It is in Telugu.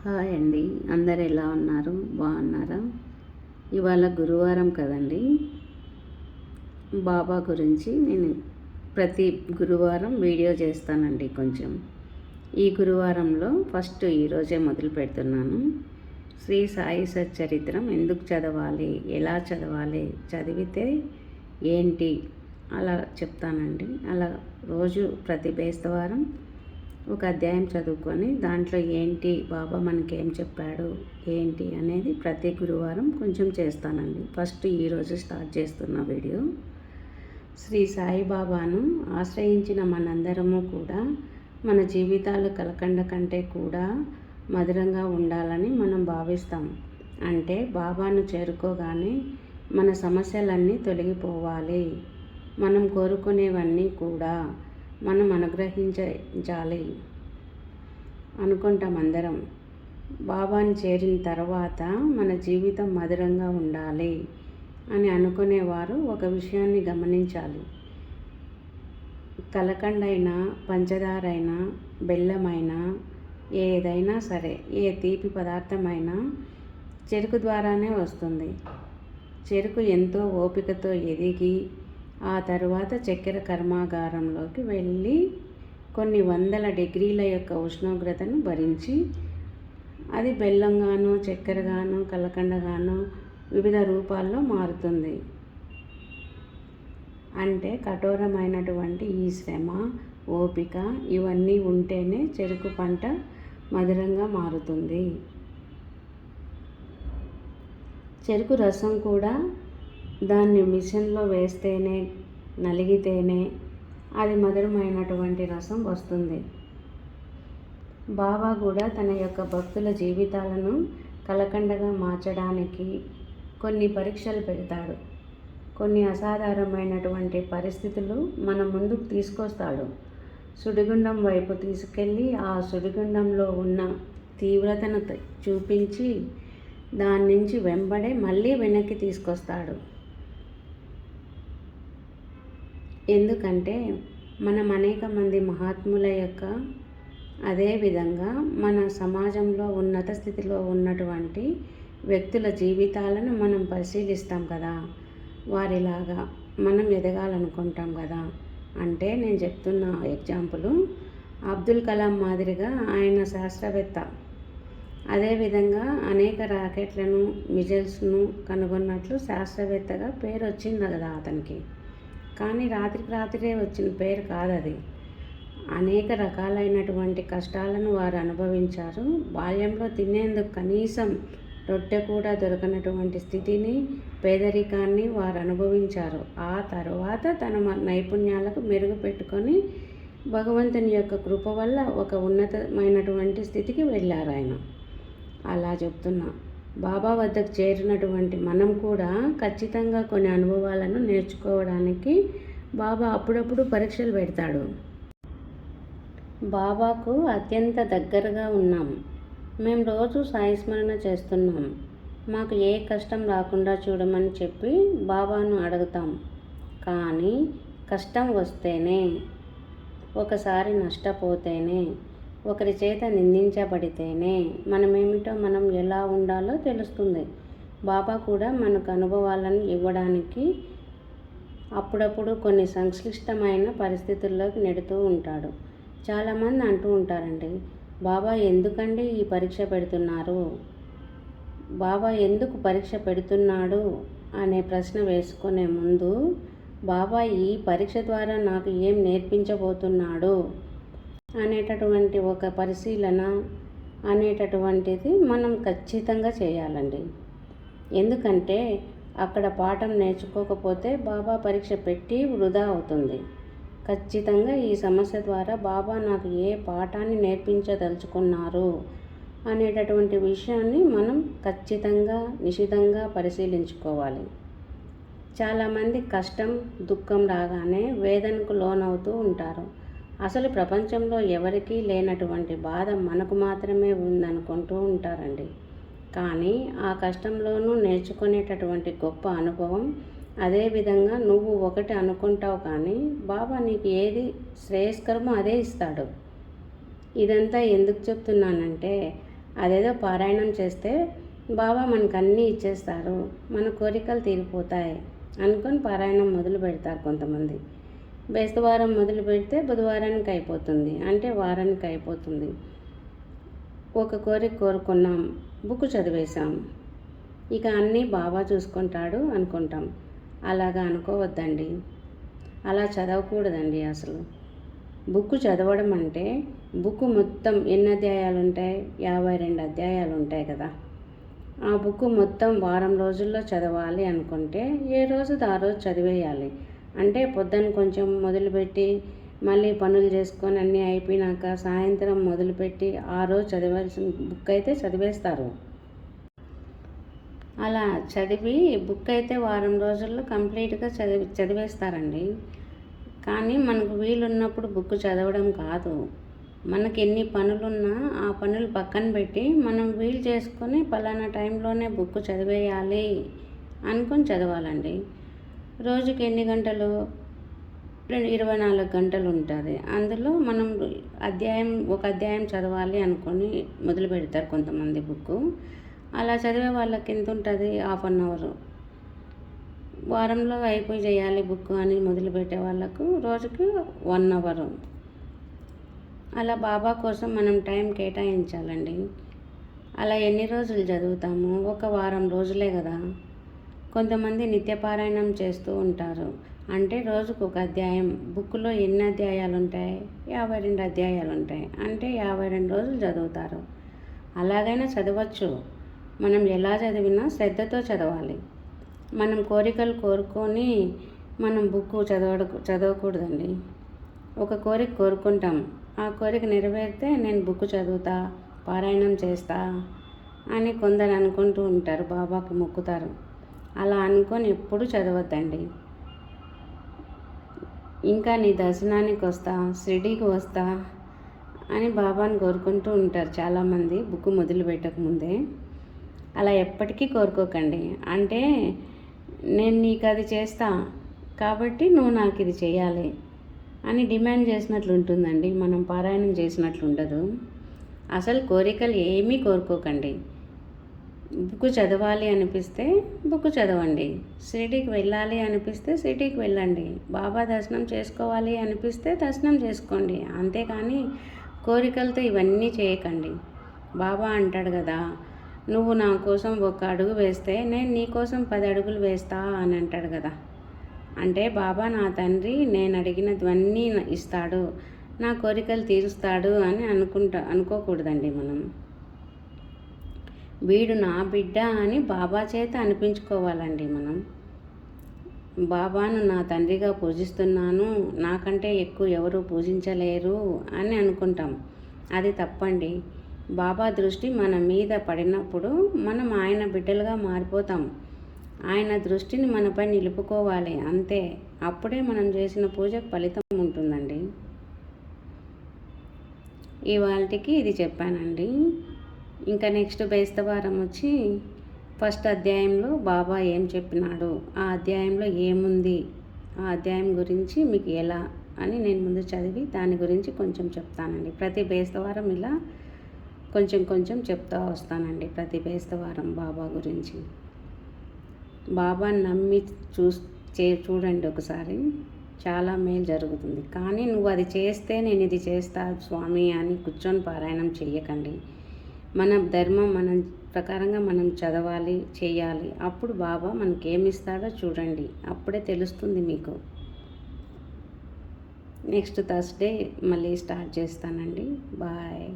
హాయ్ అండి, అందరు ఎలా ఉన్నారు? బాగున్నారా? ఇవాళ గురువారం కదండి. బాబా గురించి నేను ప్రతి గురువారం వీడియో చేస్తానండి. ఈ గురువారంలో ఫస్ట్ ఈరోజే మొదలు పెడుతున్నాను. శ్రీ సాయి సచ్చరిత్రం ఎందుకు చదవాలి, ఎలా చదవాలి, చదివితే ఏంటి అలా చెప్తానండి. అలా రోజు ప్రతి బేస్తవారం ఒక అధ్యాయం చదువుకొని దాంట్లో ఏంటి బాబా మనకేం చెప్పాడు ఏంటి అనేది ప్రతి గురువారం కొంచెం చేస్తానండి. ఫస్ట్ ఈరోజు స్టార్ట్ చేస్తున్న వీడియో. శ్రీ సాయిబాబాను ఆశ్రయించిన మనందరము కూడా మన జీవితాలు కలకండ కంటే కూడా మధురంగా ఉండాలని మనం భావిస్తాం. అంటే బాబాను చేరుకోగానే మన సమస్యలన్నీ తొలగిపోవాలి, మనం కోరుకునేవన్నీ కూడా మనం అనుగ్రహించాలి అనుకుంటాం అందరం. బాబాని చేరిన తర్వాత మన జీవితం మధురంగా ఉండాలి అని అనుకునేవారు ఒక విషయాన్ని గమనించాలి. కలకండైనా, పంచదారైనా, బెల్లమైనా, ఏదైనా సరే, ఏ తీపి పదార్థమైనా చెరుకు ద్వారానే వస్తుంది. చెరుకు ఎంతో ఓపికతో ఎదిగి ఆ తరువాత చక్కెర కర్మాగారంలోకి వెళ్ళి కొన్ని వందల డిగ్రీల యొక్క ఉష్ణోగ్రతను భరించి అది బెల్లంగాను, చక్కెరగాను, కలకండగాను వివిధ రూపాల్లో మారుతుంది. అంటే కఠోరమైనటువంటి ఈ శ్రమ, ఓపిక ఇవన్నీ ఉంటేనే చెరుకు పంట మధురంగా మారుతుంది. చెరుకు రసం కూడా దాన్ని మిషన్లో వేస్తేనే, నలిగితేనే అది మధురమైనటువంటి రసం వస్తుంది. బాబా కూడా తన యొక్క భక్తుల జీవితాలను కలకండగా మార్చడానికి కొన్ని పరీక్షలు పెడతాడు. కొన్ని అసాధారణమైనటువంటి పరిస్థితులు మన ముందుకు తీసుకొస్తాడు. సుడిగుండం వైపు తీసుకెళ్ళి ఆ సుడిగుండంలో ఉన్న తీవ్రతను చూపించి దాని నుంచి వెంబడే మళ్ళీ వెనక్కి తీసుకొస్తాడు. ఎందుకంటే మనం అనేక మంది మహాత్ముల యొక్క అదేవిధంగా మన సమాజంలో ఉన్నత స్థితిలో ఉన్నటువంటి వ్యక్తుల జీవితాలను మనం పరిశీలిస్తాం కదా. వారిలాగా మనం ఎదగాలనుకుంటాం కదా. అంటే నేను చెప్తున్న ఎగ్జాంపుల్, అబ్దుల్ కలాం మాదిరిగా ఆయన శాస్త్రవేత్త. అదేవిధంగా అనేక రాకెట్లను, మిజైల్స్ను కనుగొన్నట్లు శాస్త్రవేత్తగా పేరు వచ్చింది కదా అతనికి. కానీ రాత్రికి రాత్రే వచ్చిన పేరు కాదు అది. అనేక రకాలైనటువంటి కష్టాలను వారు అనుభవించారు. బాల్యంలో తినేందుకు కనీసం రొట్టె కూడా దొరకనటువంటి స్థితిని, పేదరికాన్ని వారు అనుభవించారు. ఆ తరువాత తన నైపుణ్యాలకు మెరుగు పెట్టుకొని భగవంతుని యొక్క కృప వల్ల ఒక ఉన్నతమైనటువంటి స్థితికి వెళ్ళారు ఆయన. అలా చెప్తున్నా. బాబా వద్దకు చేరినటువంటి మనం కూడా ఖచ్చితంగా కొన్ని అనుభవాలను నేర్చుకోవడానికి బాబా అప్పుడప్పుడు పరీక్షలు పెడతాడు. బాబాకు అత్యంత దగ్గరగా ఉన్నాం. మేము రోజు సాయి స్మరణ చేస్తున్నాం. మాకు ఏ కష్టం రాకుండా చూడమని చెప్పి బాబాను అడుగుతాం. కానీ కష్టం వస్తేనే, ఒకసారి నష్టపోతేనే, ఒకరి చేత నిందించబడితేనే మనమేమిటో, మనం ఎలా ఉండాలో తెలుస్తుంది. బాబా కూడా మనకు అనుభవాలను ఇవ్వడానికి అప్పుడప్పుడు కొన్ని సంక్లిష్టమైన పరిస్థితుల్లోకి నెడుతూ ఉంటాడు. చాలామంది అంటూ ఉంటారండి, బాబా ఎందుకండి ఈ పరీక్ష పెడుతున్నారు, బాబా ఎందుకు పరీక్ష పెడుతున్నాడు అనే ప్రశ్న వేసుకునే ముందు, బాబా ఈ పరీక్ష ద్వారా నాకు ఏం నేర్పించబోతున్నాడు అనేటటువంటి ఒక పరిశీలన అనేటటువంటిది మనం ఖచ్చితంగా చేయాలండి. ఎందుకంటే అక్కడ పాఠం నేర్చుకోకపోతే బాబా పరీక్ష పెట్టి వృధా అవుతుంది. ఖచ్చితంగా ఈ సమస్య ద్వారా బాబా నాకు ఏ పాఠాన్ని నేర్పించదలుచుకున్నారు అనేటటువంటి విషయాన్ని మనం ఖచ్చితంగా నిశితంగా పరిశీలించుకోవాలి. చాలామంది కష్టం, దుఃఖం రాగానే వేదనకు లోనవుతూ ఉంటారు. అసలు ప్రపంచంలో ఎవరికీ లేనటువంటి బాధ మనకు మాత్రమే ఉందనుకుంటూ ఉంటారండి. కానీ ఆ కష్టంలోనూ నేర్చుకునేటటువంటి గొప్ప అనుభవం. అదేవిధంగా నువ్వు ఒకటి అనుకుంటావు కానీ బాబా నీకు ఏది శ్రేయస్కరమో అదే ఇస్తాడు. ఇదంతా ఎందుకు చెప్తున్నానంటే అదేదో పారాయణం చేస్తే బాబా మనకు అన్నీ ఇచ్చేస్తారు, మన కోరికలు తీరిపోతాయి అనుకొని పారాయణం మొదలు పెడతారు కొంతమంది. బేస్తవారం మొదలు పెడితే బుధవారానికి అయిపోతుంది, అంటే వారానికి అయిపోతుంది. ఒక కోరిక కోరుకున్నాం, బుక్ చదివేశాం, ఇక అన్నీ బాబా చూసుకుంటాడు అనుకుంటాం. అలాగా అనుకోవద్దండి, అలా చదవకూడదండి. అసలు బుక్ చదవడం అంటే బుక్ మొత్తం ఎన్ని అధ్యాయాలు ఉంటాయి? 52 అధ్యాయాలు ఉంటాయి కదా. ఆ బుక్ మొత్తం వారం రోజుల్లో చదవాలి అనుకుంటే ఏ రోజుది ఆ రోజు చదివేయాలి. అంటే పొద్దున్న కొంచెం మొదలుపెట్టి మళ్ళీ పనులు చేసుకొని అన్నీ అయిపోయినాక సాయంత్రం మొదలుపెట్టి ఆ రోజు చదవాల్సిన బుక్ అయితే చదివేస్తారు. అలా చదివి బుక్ అయితే వారం రోజుల్లో కంప్లీట్గా చదివేస్తారండి. కానీ మనకు వీలున్నప్పుడు బుక్ చదవడం కాదు, మనకి ఎన్ని పనులున్నా ఆ పనులు పక్కన పెట్టి మనం వీలు చేసుకొని పలానా టైంలోనే బుక్ చదివేయాలి అనుకొని చదవాలండి. రోజుకి ఎన్ని గంటలు? 24 గంటలు ఉంటుంది. అందులో మనం ఒక అధ్యాయం చదవాలి అనుకొని మొదలు పెడతారు కొంతమంది బుక్. అలా చదివే వాళ్ళకి ఎంత ఉంటుంది? 1/2 అవర్. వారంలో అయిపోయి చేయాలి బుక్ అని మొదలుపెట్టే వాళ్ళకు రోజుకి 1 అవర్. అలా బాబా కోసం మనం టైం కేటాయించాలండి. అలా ఎన్ని రోజులు చదువుతాము? ఒక వారం రోజులే కదా. కొంతమంది నిత్యపారాయణం చేస్తూ ఉంటారు, అంటే రోజుకు ఒక అధ్యాయం. బుక్లో ఎన్ని అధ్యాయాలు ఉంటాయి? 52 అధ్యాయాలు ఉంటాయి, అంటే 52 రోజులు చదువుతారు. అలాగైనా చదవచ్చు, మనం ఎలా చదివినా శ్రద్ధతో చదవాలి. మనం కోరికలు కోరుకొని మనం బుక్ చదవకూడదండి. ఒక కోరిక కోరుకుంటాం, ఆ కోరిక నెరవేరితే నేను బుక్ చదువుతా, పారాయణం చేస్తా అని కొందరు అనుకుంటూ ఉంటారు, బాబాకు మొక్కుతారు. అలా అనుకొని ఎప్పుడు చదవద్దండి. ఇంకా నీ దర్శనానికి వస్తా, షిరిడీకి వస్తా అని బాబాని కోరుకుంటూ ఉంటారు చాలామంది బుక్ మొదలు పెట్టకముందే. అలా ఎప్పటికీ కోరుకోకండి. అంటే నేను నీకు అది చేస్తా కాబట్టి నువ్వు నాకు ఇది చేయాలి అని డిమాండ్ చేసినట్లు ఉంటుందండి, మనం పారాయణం చేసినట్లు ఉండదు. అసలు కోరికలు ఏమీ కోరుకోకండి. బుక్ చదవాలి అనిపిస్తే బుక్ చదవండి, షిరిడీకి వెళ్ళాలి అనిపిస్తే షిరిడీకి వెళ్ళండి, బాబా దర్శనం చేసుకోవాలి అనిపిస్తే దర్శనం చేసుకోండి. అంతేకాని కోరికలతో ఇవన్నీ చేయకండి. బాబా అంటాడు కదా, నువ్వు నా కోసం 1 అడుగు వేస్తే నేను నీ కోసం 10 అడుగులు వేస్తా అని అంటాడు కదా. అంటే బాబా నా తండ్రి, నేను అడిగినవన్నీ ఇస్తాడు, నా కోరికలు తీరుస్తాడు అని అనుకోకూడదండి మనం. వీడు నా బిడ్డ అని బాబా చేత అనిపించుకోవాలండి మనం. బాబాను నా తండ్రిగా పూజిస్తున్నాను, నాకంటే ఎక్కువ ఎవరు పూజించలేరు అని అనుకుంటాం. అది తప్పండి. బాబా దృష్టి మన మీద పడినప్పుడు మనం ఆయన బిడ్డలుగా మారిపోతాం. ఆయన దృష్టిని మనపై నిలుపుకోవాలి అంతే. అప్పుడే మనం చేసిన పూజకు ఫలితం ఉంటుందండి. ఇవాళకి ఇది చెప్పానండి. ఇంకా నెక్స్ట్ బేస్తవారం వచ్చి ఫస్ట్ అధ్యాయంలో బాబా ఏం చెప్పినాడు, ఆ అధ్యాయంలో ఏముంది, ఆ అధ్యాయం గురించి మీకు ఎలా అని నేను ముందు చదివి దాని గురించి కొంచెం చెప్తానండి. ప్రతి బేస్తవారం ఇలా కొంచెం కొంచెం చెప్తా వస్తానండి, ప్రతి బేస్తవారం బాబా గురించి. బాబాని నమ్మి చూడండి ఒకసారి, చాలా మేలు జరుగుతుంది. కానీ నువ్వు అది చేస్తే నేను ఇది చేస్తా స్వామి అని కూర్చొని పారాయణం చెయ్యకండి. మన ధర్మం మన ప్రకారంగా మనం చదవాలి, చేయాలి. అప్పుడు బాబా మనకేమిస్తాడో చూడండి, అప్పుడే తెలుస్తుంది మీకు. నెక్స్ట్ థర్స్డే మళ్ళీ స్టార్ట్ చేస్తానండి. బాయ్.